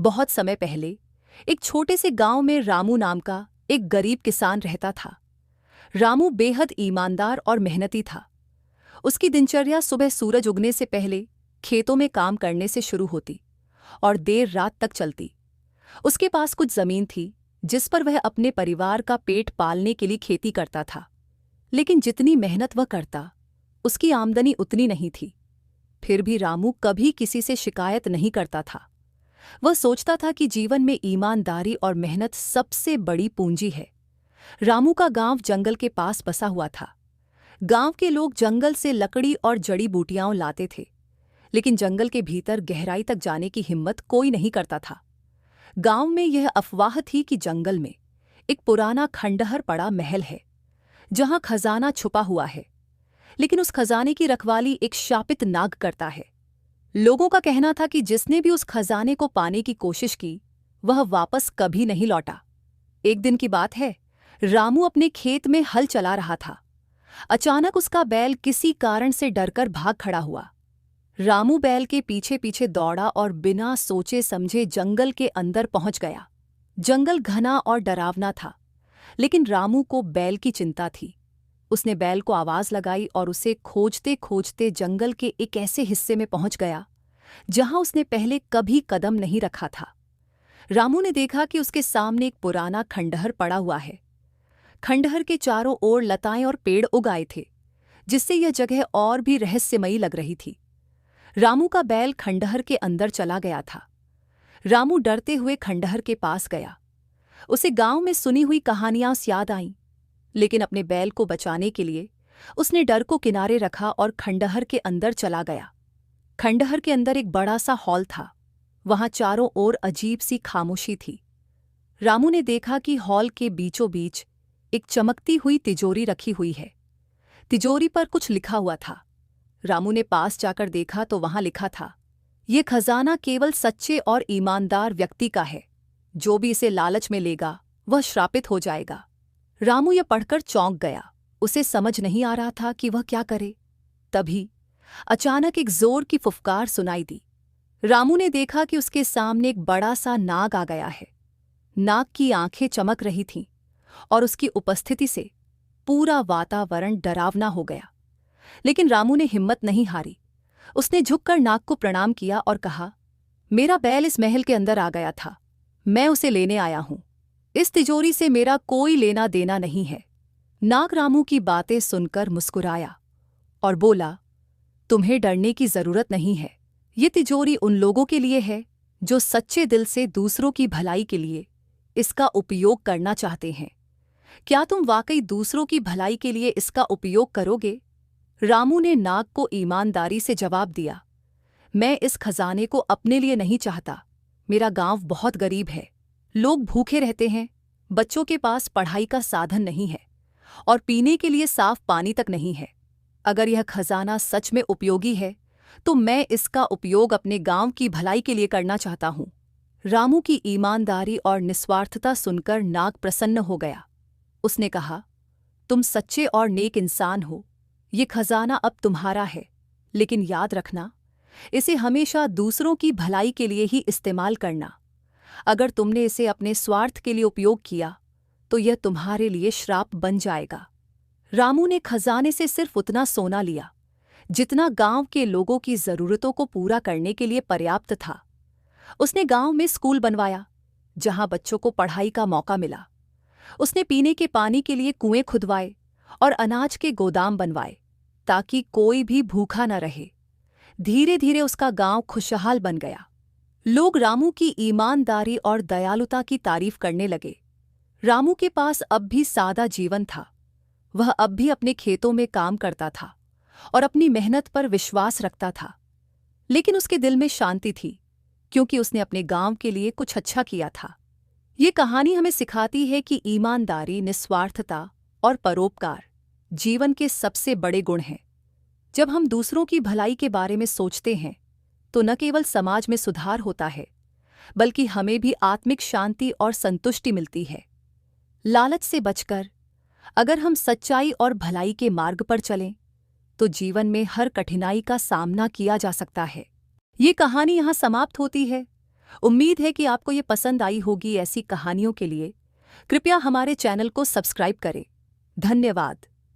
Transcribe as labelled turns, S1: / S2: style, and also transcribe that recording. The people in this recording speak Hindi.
S1: बहुत समय पहले एक छोटे से गांव में रामू नाम का एक गरीब किसान रहता था। रामू बेहद ईमानदार और मेहनती था। उसकी दिनचर्या सुबह सूरज उगने से पहले खेतों में काम करने से शुरू होती और देर रात तक चलती। उसके पास कुछ जमीन थी जिस पर वह अपने परिवार का पेट पालने के लिए खेती करता था। लेकिन जितनी मेहनत वह करता, उसकी आमदनी उतनी नहीं थी। फिर भी रामू कभी किसी से शिकायत नहीं करता था। वह सोचता था कि जीवन में ईमानदारी और मेहनत सबसे बड़ी पूंजी है। रामू का गांव जंगल के पास बसा हुआ था। गांव के लोग जंगल से लकड़ी और जड़ी बूटियां लाते थे, लेकिन जंगल के भीतर गहराई तक जाने की हिम्मत कोई नहीं करता था। गांव में यह अफवाह थी कि जंगल में एक पुराना खंडहर पड़ा महल है, जहां खजाना छुपा हुआ है, लेकिन उस खजाने की रखवाली एक शापित नाग करता है। लोगों का कहना था कि जिसने भी उस खजाने को पाने की कोशिश की, वह वापस कभी नहीं लौटा। एक दिन की बात है, रामू अपने खेत में हल चला रहा था। अचानक उसका बैल किसी कारण से डरकर भाग खड़ा हुआ। रामू बैल के पीछे पीछे दौड़ा और बिना सोचे समझे जंगल के अंदर पहुंच गया। जंगल घना और डरावना था, लेकिन रामू को बैल की चिंता थी। उसने बैल को आवाज लगाई और उसे खोजते खोजते जंगल के एक ऐसे हिस्से में पहुंच गया जहां उसने पहले कभी कदम नहीं रखा था। रामू ने देखा कि उसके सामने एक पुराना खंडहर पड़ा हुआ है। खंडहर के चारों ओर लताएं और पेड़ उगाए थे, जिससे यह जगह और भी रहस्यमयी लग रही थी। रामू का बैल खंडहर के अंदर चला गया था। रामू डरते हुए खंडहर के पास गया। उसे गांव में सुनी हुई कहानियां याद आईं, लेकिन अपने बैल को बचाने के लिए उसने डर को किनारे रखा और खंडहर के अंदर चला गया। खंडहर के अंदर एक बड़ा सा हॉल था। वहां चारों ओर अजीब सी खामोशी थी। रामू ने देखा कि हॉल के बीचों बीच एक चमकती हुई तिजोरी रखी हुई है। तिजोरी पर कुछ लिखा हुआ था। रामू ने पास जाकर देखा तो वहां लिखा था, "यह खजाना केवल सच्चे और ईमानदार व्यक्ति का है। जो भी इसे लालच में लेगा, वह श्रापित हो जाएगा।" रामू यह पढ़कर चौंक गया। उसे समझ नहीं आ रहा था कि वह क्या करे। तभी अचानक एक जोर की फुफकार सुनाई दी। रामू ने देखा कि उसके सामने एक बड़ा सा नाग आ गया है। नाग की आंखें चमक रही थीं और उसकी उपस्थिति से पूरा वातावरण डरावना हो गया। लेकिन रामू ने हिम्मत नहीं हारी। उसने झुककर नाग को प्रणाम किया और कहा, "मेरा बैल इस महल के अंदर आ गया था। मैं उसे लेने आया हूं। इस तिजोरी से मेरा कोई लेना देना नहीं है।" नाग रामू की बातें सुनकर मुस्कुराया और बोला, "तुम्हें डरने की जरूरत नहीं है। ये तिजोरी उन लोगों के लिए है जो सच्चे दिल से दूसरों की भलाई के लिए इसका उपयोग करना चाहते हैं। क्या तुम वाकई दूसरों की भलाई के लिए इसका उपयोग करोगे?" रामू ने नाग को ईमानदारी से जवाब दिया, "मैं इस खजाने को अपने लिए नहीं चाहता। मेरा गांव बहुत गरीब है। लोग भूखे रहते हैं, बच्चों के पास पढ़ाई का साधन नहीं है और पीने के लिए साफ पानी तक नहीं है। अगर यह खजाना सच में उपयोगी है, तो मैं इसका उपयोग अपने गांव की भलाई के लिए करना चाहता हूं।" रामू की ईमानदारी और निस्वार्थता सुनकर नाग प्रसन्न हो गया। उसने कहा, "तुम सच्चे और नेक इंसान हो। ये खजाना अब तुम्हारा है, लेकिन याद रखना, इसे हमेशा दूसरों की भलाई के लिए ही इस्तेमाल करना। अगर तुमने इसे अपने स्वार्थ के लिए उपयोग किया, तो यह तुम्हारे लिए श्राप बन जाएगा।" रामू ने खजाने से सिर्फ उतना सोना लिया जितना गांव के लोगों की जरूरतों को पूरा करने के लिए पर्याप्त था। उसने गांव में स्कूल बनवाया, जहां बच्चों को पढ़ाई का मौका मिला। उसने पीने के पानी के लिए कुएं खुदवाए और अनाज के गोदाम बनवाए, ताकि कोई भी भूखा न रहे। धीरे धीरे उसका गांव खुशहाल बन गया। लोग रामू की ईमानदारी और दयालुता की तारीफ करने लगे। रामू के पास अब भी सादा जीवन था। वह अब भी अपने खेतों में काम करता था और अपनी मेहनत पर विश्वास रखता था। लेकिन उसके दिल में शांति थी, क्योंकि उसने अपने गांव के लिए कुछ अच्छा किया था। ये कहानी हमें सिखाती है कि ईमानदारी, निस्वार्थता और परोपकार जीवन के सबसे बड़े गुण हैं। जब हम दूसरों की भलाई के बारे में सोचते हैं, तो न केवल समाज में सुधार होता है, बल्कि हमें भी आत्मिक शांति और संतुष्टि मिलती है। लालच से बचकर अगर हम सच्चाई और भलाई के मार्ग पर चलें, तो जीवन में हर कठिनाई का सामना किया जा सकता है। ये कहानी यहाँ समाप्त होती है उम्मीद है कि आपको ये पसंद आई होगी। ऐसी कहानियों के लिए कृपया हमारे चैनल को सब्सक्राइब करें। धन्यवाद।